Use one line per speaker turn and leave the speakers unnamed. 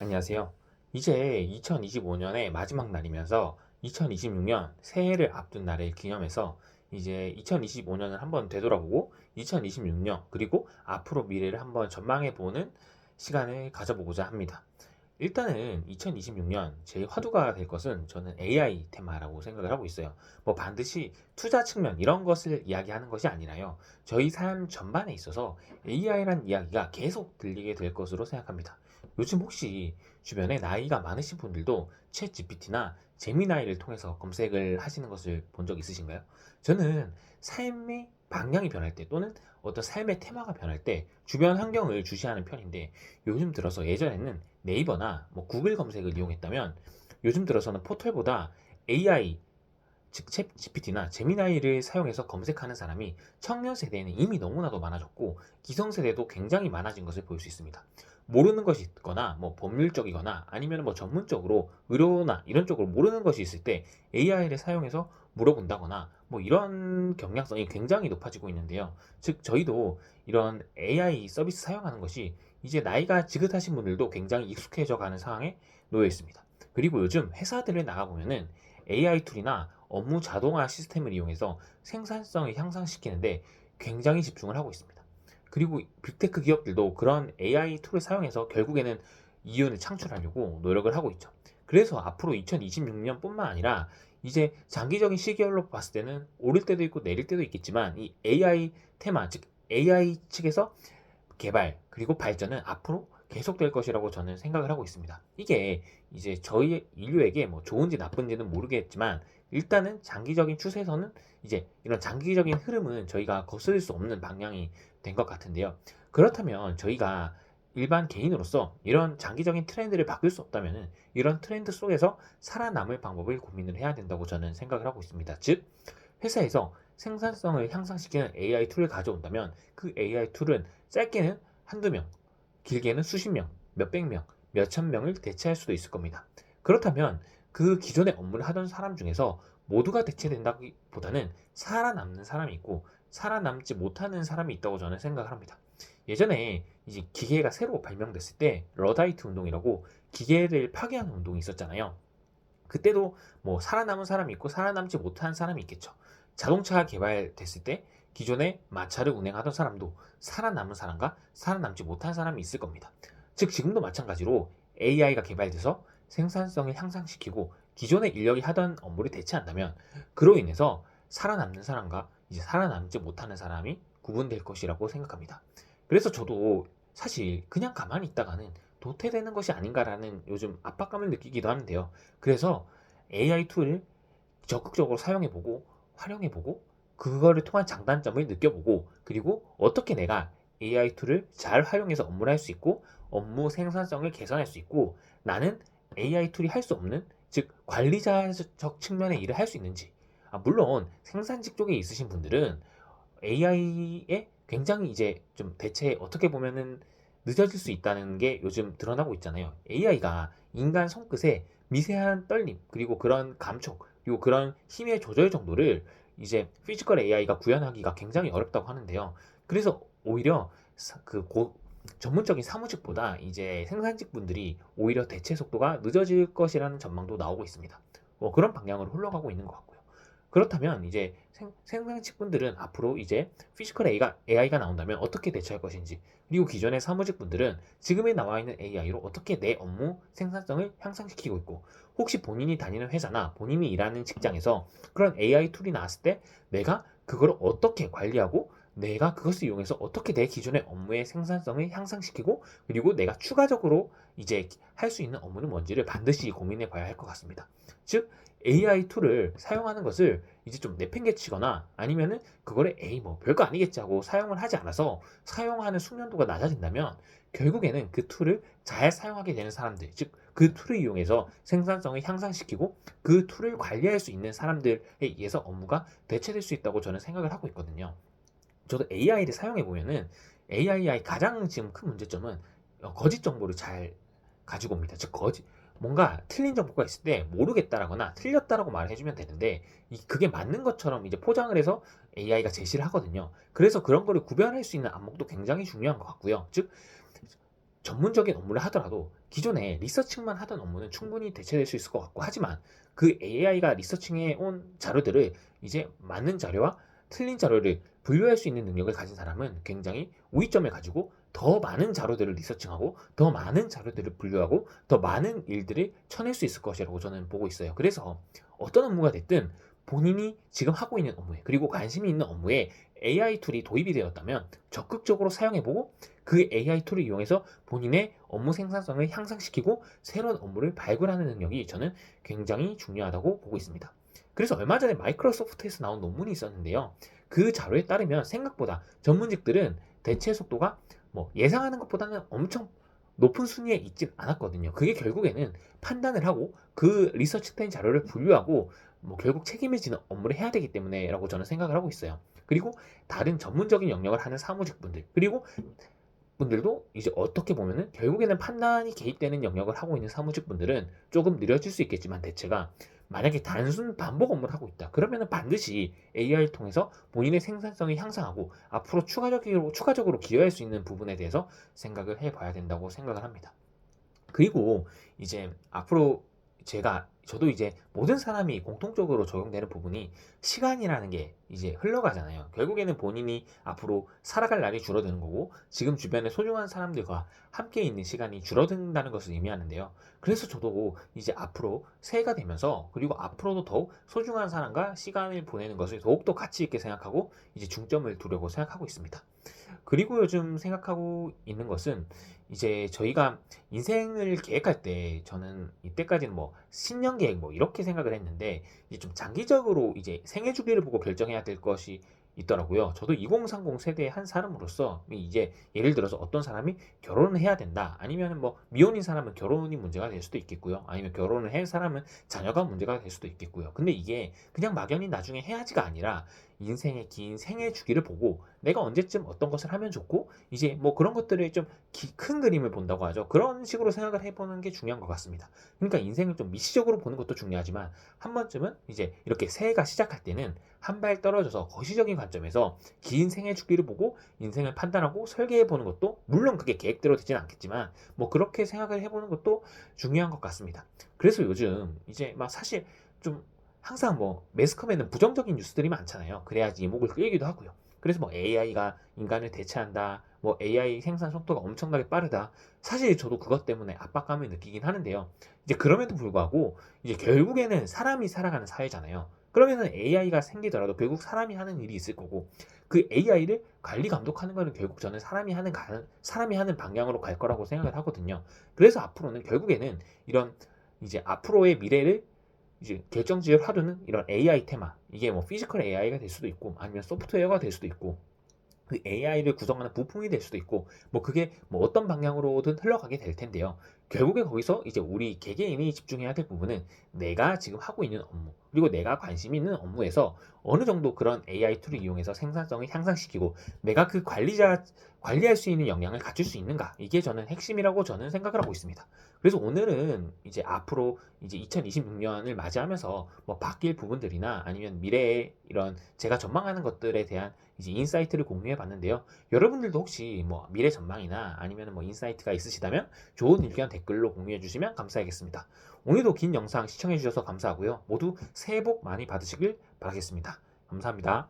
안녕하세요. 이제 2025년의 마지막 날이면서 2026년 새해를 앞둔 날을 기념해서 이제 2025년을 한번 되돌아보고 2026년 그리고 앞으로 미래를 한번 전망해 보는 시간을 가져보고자 합니다. 일단은 2026년 제일 화두가 될 것은 저는 AI 테마라고 생각을 하고 있어요. 뭐 반드시 투자 측면 이런 것을 이야기하는 것이 아니라요. 저희 삶 전반에 있어서 AI란 이야기가 계속 들리게 될 것으로 생각합니다. 요즘 혹시 주변에 나이가 많으신 분들도 챗 GPT나 제미나이를 통해서 검색을 하시는 것을 본 적 있으신가요? 저는 삶의 방향이 변할 때 또는 어떤 삶의 테마가 변할 때 주변 환경을 주시하는 편인데 요즘 들어서 예전에는 네이버나 뭐 구글 검색을 이용했다면 요즘 들어서는 포털보다 AI 즉 챗 GPT나 제미나이를 사용해서 검색하는 사람이 청년 세대에는 이미 너무나도 많아졌고 기성세대도 굉장히 많아진 것을 볼 수 있습니다. 모르는 것이 있거나 뭐 법률적이거나 아니면 뭐 전문적으로 의료나 이런 쪽으로 모르는 것이 있을 때 AI를 사용해서 물어본다거나 뭐 이런 경향성이 굉장히 높아지고 있는데요. 즉 저희도 이런 AI 서비스 사용하는 것이 이제 나이가 지긋하신 분들도 굉장히 익숙해져 가는 상황에 놓여 있습니다. 그리고 요즘 회사들을 나가보면은 AI 툴이나 업무 자동화 시스템을 이용해서 생산성을 향상시키는데 굉장히 집중을 하고 있습니다. 그리고 빅테크 기업들도 그런 AI 툴을 사용해서 결국에는 이윤을 창출하려고 노력을 하고 있죠. 그래서 앞으로 2026년뿐만 아니라 이제 장기적인 시계열로 봤을 때는 오를 때도 있고 내릴 때도 있겠지만 이 AI 테마, 즉 AI 측에서 개발 그리고 발전은 앞으로 계속될 것이라고 저는 생각을 하고 있습니다. 이게 이제 저희 인류에게 뭐 좋은지 나쁜지는 모르겠지만 일단은 장기적인 추세에서는 이제 이런 장기적인 흐름은 저희가 거스를 수 없는 방향이 된 것 같은데요. 그렇다면 저희가 일반 개인으로서 이런 장기적인 트렌드를 바꿀 수 없다면 이런 트렌드 속에서 살아남을 방법을 고민을 해야 된다고 저는 생각을 하고 있습니다. 즉 회사에서 생산성을 향상시키는 AI 툴을 가져온다면 그 AI 툴은 짧게는 한두 명, 길게는 수십 명, 몇백 명, 몇천 명을 대체할 수도 있을 겁니다. 그렇다면 그 기존의 업무를 하던 사람 중에서 모두가 대체된다기보다는 살아남는 사람이 있고 살아남지 못하는 사람이 있다고 저는 생각을 합니다. 예전에 이제 기계가 새로 발명됐을 때 러다이트 운동이라고 기계를 파괴하는 운동이 있었잖아요. 그때도 뭐 살아남은 사람이 있고 살아남지 못한 사람이 있겠죠. 자동차가 개발됐을 때 기존에 마차를 운행하던 사람도 살아남은 사람과 살아남지 못한 사람이 있을 겁니다. 즉 지금도 마찬가지로 AI가 개발돼서 생산성을 향상시키고 기존의 인력이 하던 업무를 대체한다면 그로 인해서 살아남는 사람과 이제 살아남지 못하는 사람이 구분될 것이라고 생각합니다. 그래서 저도 사실 그냥 가만히 있다가는 도태되는 것이 아닌가라는 요즘 압박감을 느끼기도 하는데요. 그래서 AI 툴을 적극적으로 사용해보고 활용해보고 그거를 통한 장단점을 느껴보고 그리고 어떻게 내가 AI 툴을 잘 활용해서 업무를 할 수 있고 업무 생산성을 개선할 수 있고 나는 AI 툴이 할 수 없는 즉 관리자적 측면의 일을 할 수 있는지 물론 생산직 쪽에 있으신 분들은 AI에 굉장히 이제 좀 대체 어떻게 보면은 늦어질 수 있다는 게 요즘 드러나고 있잖아요. AI가 인간 손끝에 미세한 떨림, 그리고 그런 감촉, 그리고 그런 힘의 조절 정도를 이제 피지컬 AI가 구현하기가 굉장히 어렵다고 하는데요. 그래서 오히려 전문적인 사무직보다 이제 생산직 분들이 오히려 대체 속도가 늦어질 것이라는 전망도 나오고 있습니다. 그런 방향으로 흘러가고 있는 것 같고요. 그렇다면 이제 생산직 분들은 앞으로 이제 피지컬 AI가 나온다면 어떻게 대처할 것인지 그리고 기존의 사무직 분들은 지금에 나와 있는 AI로 어떻게 내 업무 생산성을 향상시키고 있고 혹시 본인이 다니는 회사나 본인이 일하는 직장에서 그런 AI 툴이 나왔을 때 내가 그걸 어떻게 관리하고 내가 그것을 이용해서 어떻게 내 기존의 업무의 생산성을 향상시키고 그리고 내가 추가적으로 이제 할 수 있는 업무는 뭔지를 반드시 고민해 봐야 할 것 같습니다. 즉 AI 툴을 사용하는 것을 이제 좀 내팽개치거나 아니면은 그거를 에이 뭐 별거 아니겠지 하고 사용을 하지 않아서 사용하는 숙련도가 낮아진다면 결국에는 그 툴을 잘 사용하게 되는 사람들, 즉 그 툴을 이용해서 생산성을 향상시키고 그 툴을 관리할 수 있는 사람들에 의해서 업무가 대체될 수 있다고 저는 생각을 하고 있거든요. 저도 AI를 사용해 보면은 AI의 가장 지금 큰 문제점은 거짓 정보를 잘 가지고 옵니다. 즉 거짓 뭔가 틀린 정보가 있을 때 모르겠다라거나 틀렸다라고 말을 해주면 되는데 그게 맞는 것처럼 이제 포장을 해서 AI가 제시를 하거든요. 그래서 그런 거를 구별할 수 있는 안목도 굉장히 중요한 것 같고요. 즉 전문적인 업무를 하더라도 기존에 리서칭만 하던 업무는 충분히 대체될 수 있을 것 같고, 하지만 그 AI가 리서칭해 온 자료들을 이제 맞는 자료와 틀린 자료를 분류할 수 있는 능력을 가진 사람은 굉장히 우위점을 가지고 더 많은 자료들을 리서칭하고 더 많은 자료들을 분류하고 더 많은 일들을 쳐낼 수 있을 것이라고 저는 보고 있어요. 그래서 어떤 업무가 됐든 본인이 지금 하고 있는 업무에, 그리고 관심이 있는 업무에 AI 툴이 도입이 되었다면 적극적으로 사용해보고 그 AI 툴을 이용해서 본인의 업무 생산성을 향상시키고 새로운 업무를 발굴하는 능력이 저는 굉장히 중요하다고 보고 있습니다. 그래서 얼마 전에 마이크로소프트에서 나온 논문이 있었는데요. 그 자료에 따르면 생각보다 전문직들은 대체 속도가 뭐 예상하는 것보다는 엄청 높은 순위에 있진 않았거든요. 그게 결국에는 판단을 하고 그 리서치된 자료를 분류하고 뭐 결국 책임을 지는 업무를 해야 되기 때문에라고 저는 생각을 하고 있어요. 그리고 다른 전문적인 영역을 하는 사무직분들, 그리고 분들도 이제 어떻게 보면은 결국에는 판단이 개입되는 영역을 하고 있는 사무직분들은 조금 느려질 수 있겠지만, 대체가 만약에 단순 반복 업무를 하고 있다 그러면은 반드시 AI를 통해서 본인의 생산성이 향상하고 앞으로 추가적으로 기여할 수 있는 부분에 대해서 생각을 해봐야 된다고 생각을 합니다. 그리고 이제 앞으로 저도 이제 모든 사람이 공통적으로 적용되는 부분이 시간이라는 게 이제 흘러가잖아요. 결국에는 본인이 앞으로 살아갈 날이 줄어드는 거고 지금 주변에 소중한 사람들과 함께 있는 시간이 줄어든다는 것을 의미하는데요. 그래서 저도 이제 앞으로 새해가 되면서, 그리고 앞으로도 더욱 소중한 사람과 시간을 보내는 것을 더욱더 가치 있게 생각하고 이제 중점을 두려고 생각하고 있습니다. 그리고 요즘 생각하고 있는 것은, 이제 저희가 인생을 계획할 때 저는 이때까지는 뭐 신년 계획 뭐 이렇게 생각을 했는데, 이제 좀 장기적으로 이제 생애 주기를 보고 결정해야 될 것이 있더라고요. 저도 2030 세대의 한 사람으로서 이제 예를 들어서 어떤 사람이 결혼을 해야 된다, 아니면 뭐 미혼인 사람은 결혼이 문제가 될 수도 있겠고요, 아니면 결혼을 한 사람은 자녀가 문제가 될 수도 있겠고요. 근데 이게 그냥 막연히 나중에 해야지가 아니라 인생의 긴 생애 주기를 보고 내가 언제쯤 어떤 것을 하면 좋고, 이제 뭐 그런 것들을 좀 큰 그림을 본다고 하죠. 그런 식으로 생각을 해보는 게 중요한 것 같습니다. 그러니까 인생을 좀 미시적으로 보는 것도 중요하지만, 한 번쯤은 이제 이렇게 새해가 시작할 때는 한 발 떨어져서 거시적인 관점에서 긴 생애 주기를 보고 인생을 판단하고 설계해 보는 것도, 물론 그게 계획대로 되지는 않겠지만 뭐 그렇게 생각을 해보는 것도 중요한 것 같습니다. 그래서 요즘 이제 막 사실 좀 항상 뭐 매스컴에는 부정적인 뉴스들이 많잖아요. 그래야지 이목을 끌기도 하고요. 그래서 뭐 AI가 인간을 대체한다, 뭐 AI 생산 속도가 엄청나게 빠르다. 사실 저도 그것 때문에 압박감을 느끼긴 하는데요. 이제 그럼에도 불구하고 이제 결국에는 사람이 살아가는 사회잖아요. 그러면은 AI가 생기더라도 결국 사람이 하는 일이 있을 거고, 그 AI를 관리 감독하는 거는 결국 저는 사람이 하는 방향으로 갈 거라고 생각을 하거든요. 그래서 앞으로는 결국에는 이런 이제 앞으로의 미래를 이제 결정지을 하루는 이런 AI 테마, 이게 뭐 피지컬 AI가 될 수도 있고 아니면 소프트웨어가 될 수도 있고 그 AI를 구성하는 부품이 될 수도 있고, 뭐 그게 뭐 어떤 방향으로든 흘러가게 될 텐데요. 결국에 거기서 이제 우리 개개인이 집중해야 될 부분은 내가 지금 하고 있는 업무, 그리고 내가 관심 있는 업무에서 어느 정도 그런 AI 툴을 이용해서 생산성을 향상시키고 내가 그 관리할 수 있는 역량을 갖출 수 있는가, 이게 저는 핵심이라고 저는 생각을 하고 있습니다. 그래서 오늘은 이제 앞으로 이제 2026년을 맞이하면서 뭐 바뀔 부분들이나 아니면 미래에 이런 제가 전망하는 것들에 대한 이제 인사이트를 공유해 봤는데요. 여러분들도 혹시 뭐 미래 전망이나 아니면 뭐 인사이트가 있으시다면 좋은 의견 댓글로 공유해 주시면 감사하겠습니다. 오늘도 긴 영상 시청해 주셔서 감사하고요. 모두 새해 복 많이 받으시길 바라겠습니다. 감사합니다.